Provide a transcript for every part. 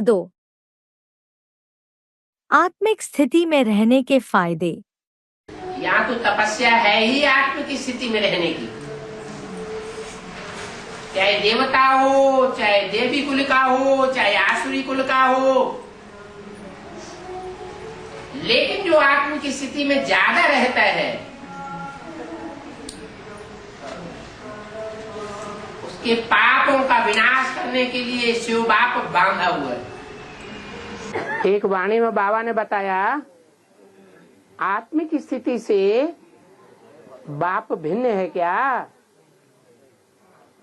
भाग 2 आत्मिक स्थिति में रहने के फायदे। यहाँ तो तपस्या है ही आत्म की स्थिति में रहने की, चाहे देवता हो, चाहे देवी कुल का हो, चाहे आसुरी कुल का हो। लेकिन जो आत्म की स्थिति में ज्यादा रहता है उसके पापों का विनाश करने के लिए शिव बाप बांधा हुआ है। एक वाणी में बाबा ने बताया, आत्मिक स्थिति से बाप भिन्न है क्या?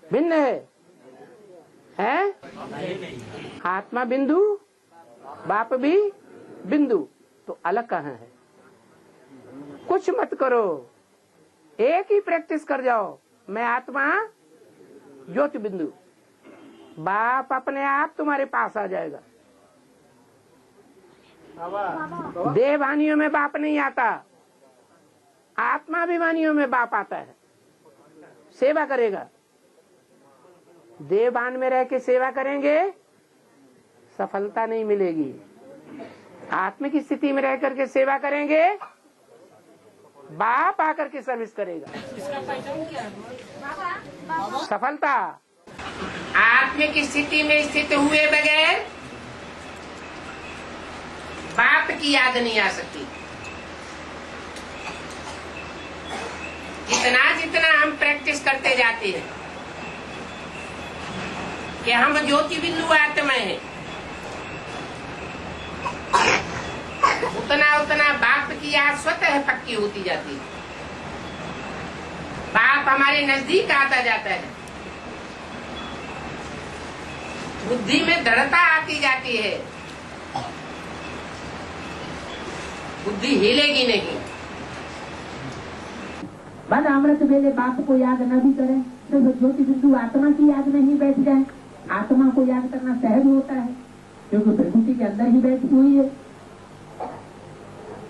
भिन्न है? आत्मा बिंदु, बाप भी बिंदु, तो अलग कहाँ है? कुछ मत करो, एक ही प्रैक्टिस कर जाओ, मैं आत्मा ज्योति बिंदु, बाप अपने आप तुम्हारे पास आ जाएगा। देवानियों में बाप नहीं आता, आत्माभिमानियों में बाप आता है। सेवा करेगा, देवान में रह के सेवा करेंगे सफलता नहीं मिलेगी। आत्म की स्थिति में रह करके सेवा करेंगे, बाप आकर के सर्विस करेगा। सफलता आत्म की स्थिति में स्थित हुए बगैर बाप की याद नहीं आ सकती। जितना जितना हम प्रैक्टिस करते जाते हैं कि हम ज्योति बिंदु आत्मा है, उतना उतना बाप की याद स्वतः पक्की होती जाती है। बाप हमारे नजदीक आता जाता है, बुद्धि में दृढ़ता आती जाती है, बुद्धि हिलेगी नहीं। बस अमृत वेले बाप को याद न भी करें तो ज्योति बिंदु आत्मा की याद में ही बैठ जाए। आत्मा को याद करना सहज होता है क्योंकि प्रकृति के अंदर ही बैठी हुई है।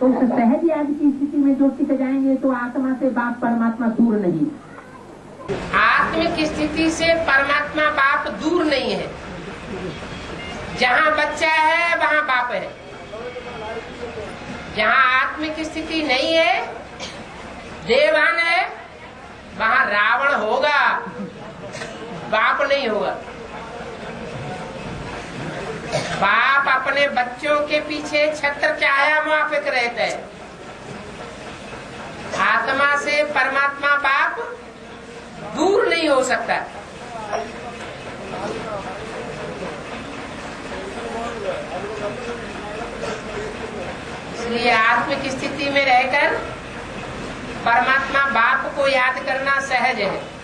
तो उस सहज याद की स्थिति में जो टिक जाएंगे तो आत्मा से बाप परमात्मा दूर नहीं। आत्म की स्थिति से परमात्मा बाप दूर नहीं है। जहाँ बच्चा है वहाँ बाप है। जहाँ आत्म की स्थिति नहीं है, देवान है, वहाँ रावण होगा, बाप नहीं होगा। बाप अपने बच्चों के पीछे छत्र छाया मुआफिक रहता है। आत्मा से परमात्मा बाप दूर नहीं हो सकता। इसलिए आत्म की स्थिति में रहकर परमात्मा बाप को याद करना सहज है।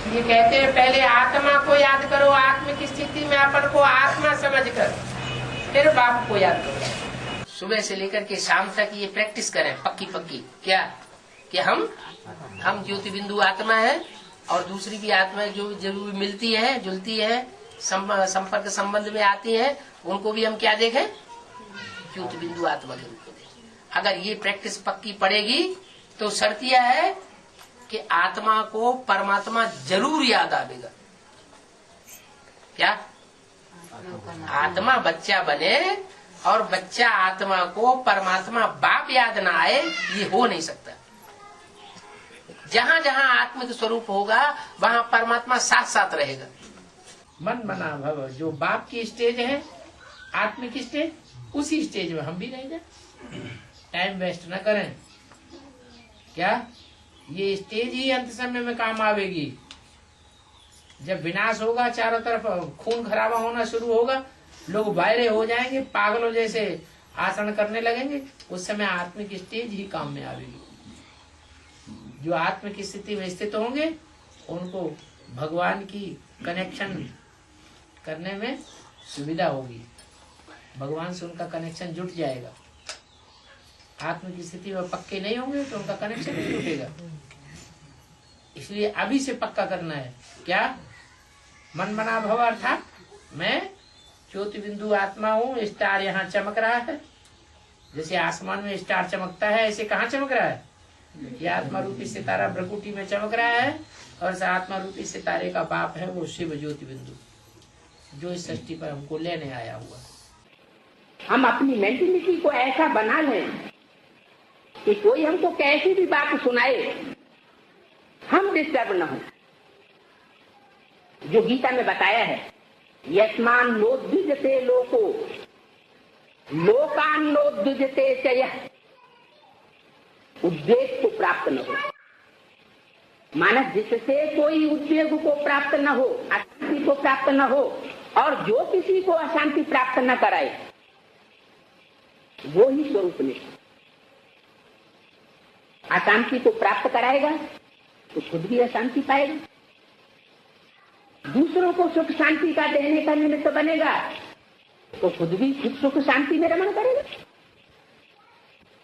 ये कहते हैं पहले आत्मा को याद करो, आत्म की स्थिति में अपन को आत्मा समझकर फिर बाप को याद करो। सुबह से लेकर के शाम तक ये प्रैक्टिस करें पक्की पक्की। क्या कि हम ज्योति बिंदु आत्मा है और दूसरी भी आत्मा जो जरूर मिलती है, जुलती है, संपर्क संबंध में आती है, उनको भी हम क्या देखें? ज्योति बिंदु आत्मा के रूप में देखें। अगर ये प्रैक्टिस पक्की पड़ेगी तो शर्तिया है कि आत्मा को परमात्मा जरूर याद आएगा। क्या आत्मा बच्चा बने और बच्चा आत्मा को परमात्मा बाप याद ना आए, ये हो नहीं सकता। जहाँ जहाँ आत्मिक स्वरूप होगा वहाँ परमात्मा साथ साथ रहेगा। मन मना भव जो बाप की स्टेज है, आत्मिक स्टेज, उसी स्टेज में हम भी रह जाए। टाइम वेस्ट न करें। क्या ये स्टेज ही अंत समय में काम आवेगी। जब विनाश होगा, चारों तरफ खून खराबा होना शुरू होगा, लोग वायरे हो जाएंगे, पागलों जैसे आचरण करने लगेंगे, उस समय आत्मिक स्टेज ही काम में आवेगी। जो आत्म की स्थिति में स्थित होंगे उनको भगवान की कनेक्शन करने में सुविधा होगी। भगवान से उनका कनेक्शन जुट जाएगा। आत्म की स्थिति में पक्के नहीं होंगे तो उनका कनेक्शन नहीं जुटेगा। इसलिए अभी से पक्का करना है। क्या मन मना भव, अर्थात मैं ज्योति बिंदु आत्मा हूँ। स्टार यहाँ चमक रहा है, जैसे आसमान में स्टार चमकता है, ऐसे कहाँ चमक रहा है? ये आत्मा रूपी सितारा भ्रकुटी में चमक रहा है। और आत्मा रूपी सितारे का बाप है वो शिव ज्योति बिंदु, जो इस सृष्टि पर हमको लेने आया हुआ। हम अपनी मेंटलिटी को ऐसा बना लें कि कोई हमको कैसी भी बात सुनाए हम डिस्टर्ब न हो। जो गीता में बताया है, यस्मान नोद्विजते लोको लोकान नोद्विजते च यः, उद्वेग को प्राप्त न हो। मानस जिससे कोई उद्वेग को प्राप्त न हो, अशांति को प्राप्त न हो, और जो किसी को अशांति प्राप्त न कराए वो ही स्वरूप में अशांति को प्राप्त कराएगा तो खुद भी अशांति पाएगा, दूसरों को सुख शांति का देने का निमित्त बनेगा तो खुद भी सुख शांति में रमण करेगा।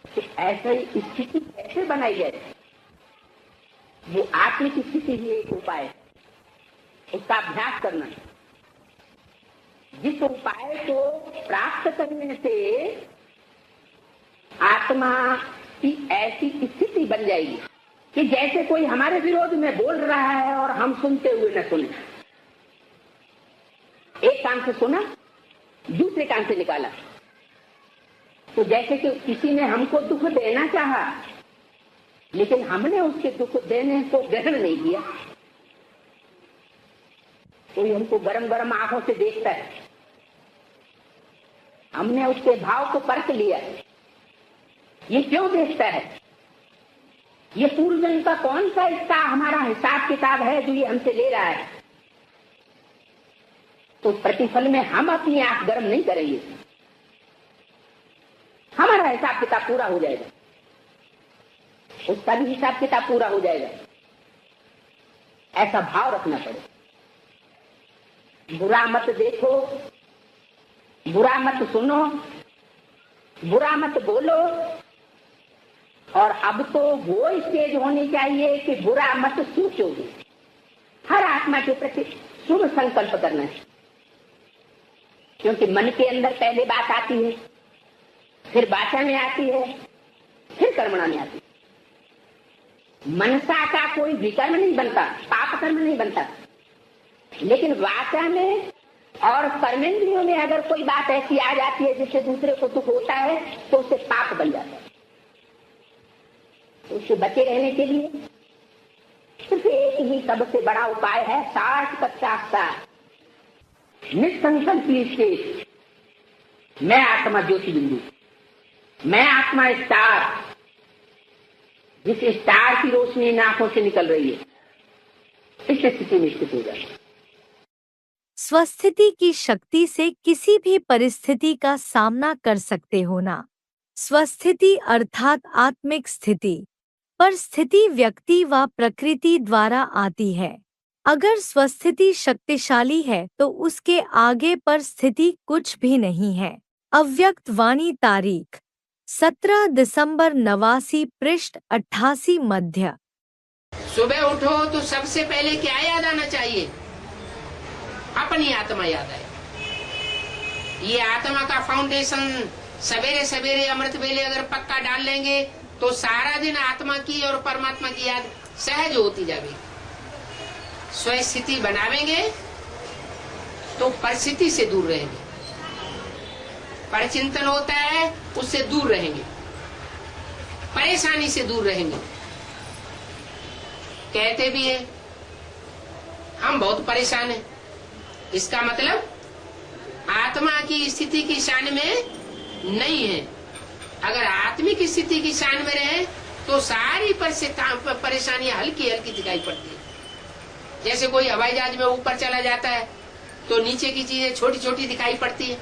तो ऐसी स्थिति कैसे बनाई जाए? वो आत्मिक स्थिति ही एक उपाय है, उसका अभ्यास करना। जिस उपाय को प्राप्त करने से आत्मा की ऐसी स्थिति बन जाएगी कि जैसे कोई हमारे विरोध में बोल रहा है और हम सुनते हुए न सुने, एक कान से सुना दूसरे कान से निकाला। तो जैसे कि किसी ने हमको दुख देना चाहा लेकिन हमने उसके दुख देने को ग्रहण नहीं किया। कोई हमको गरम गरम आंखों से देखता है, हमने उसके भाव को परख लिया, ये क्यों देखता है, ये पूर्व जन्म का कौन सा इसका हमारा हिसाब किताब है जो ये हमसे ले रहा है। तो प्रतिफल में हम अपनी आंख गर्म नहीं करेंगे, हमारा हिसाब किताब पूरा हो जाएगा, उसका भी हिसाब किताब पूरा हो जाएगा। ऐसा भाव रखना पड़े। बुरा मत देखो, बुरा मत सुनो, बुरा मत बोलो। और अब तो वो स्टेज होनी चाहिए कि बुरा मत सोचोगे। हर आत्मा के प्रति शुभ संकल्प करना है, क्योंकि मन के अंदर पहले बात आती है, फिर वाचा में आती है, फिर कर्मणा में आती है। मनसा का कोई विकर्म नहीं बनता, पाप कर्म नहीं बनता, लेकिन वाचा में और कर्मेंद्रियों में अगर कोई बात ऐसी आ जाती है जिससे दूसरे को दुख होता है तो उससे पाप बन जाता है। तो उससे बचे रहने के लिए सिर्फ एक ही सबसे बड़ा उपाय है, 60-50 साल निसंकल्प स्टेज। मैं आत्मा ज्योति बिंदु, मैं आत्मा स्टार, जिस स्टार की रोशनी इन आंखों से निकल रही है, इस स्थिति में स्थित हो जाए। स्वस्थिति की शक्ति से किसी भी परिस्थिति का सामना कर सकते हो ना। स्वस्थिति अर्थात आत्मिक स्थिति, पर स्थिति व्यक्ति व प्रकृति द्वारा आती है। अगर स्वस्थिति शक्तिशाली है तो उसके आगे पर स्थिति कुछ भी नहीं है। अव्यक्त वाणी तारीख 17 दिसंबर 89 पृष्ठ 88 मध्य। सुबह उठो तो सबसे पहले क्या याद आना चाहिए? अपनी आत्मा याद आए। ये आत्मा का फाउंडेशन सवेरे सवेरे अमृत वेले अगर पक्का डाल लेंगे तो सारा दिन आत्मा की और परमात्मा की याद सहज होती जाएगी। स्वस्थिति बनावेंगे तो परिस्थिति से दूर रहेंगे, परचिंतन होता है उससे दूर रहेंगे, परेशानी से दूर रहेंगे। कहते भी है हम बहुत परेशान हैं, इसका मतलब आत्मा की स्थिति की शान में नहीं है। अगर आत्मिक स्थिति की शान में रहे तो सारी परेशानियां हल्की हल्की दिखाई पड़ती है। जैसे कोई हवाई जहाज में ऊपर चला जाता है तो नीचे की चीजें छोटी छोटी दिखाई पड़ती है।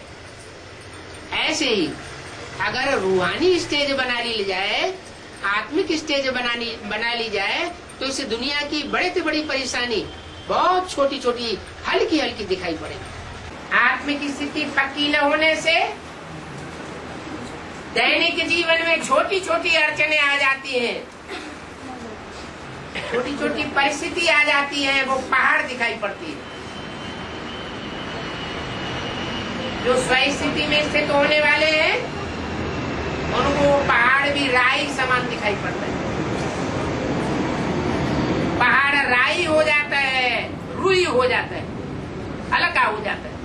ऐसे ही अगर रूहानी स्टेज बना ली जाए, आत्मिक स्टेज बना ली जाए तो इस दुनिया की बड़े से बड़ी परेशानी बहुत छोटी छोटी हल्की हल्की दिखाई पड़ेगी। आत्मिक स्थिति पक्की न होने से दैनिक जीवन में छोटी छोटी अड़चने आ जाती हैं, छोटी छोटी परिस्थिति आ जाती है, वो पहाड़ दिखाई पड़ती है। जो स्वस्थिति में स्थित होने वाले हैं उनको पहाड़ भी राई समान दिखाई पड़ता है। पहाड़ राई हो जाता है, रुई हो जाता है, हल्का हो जाता है।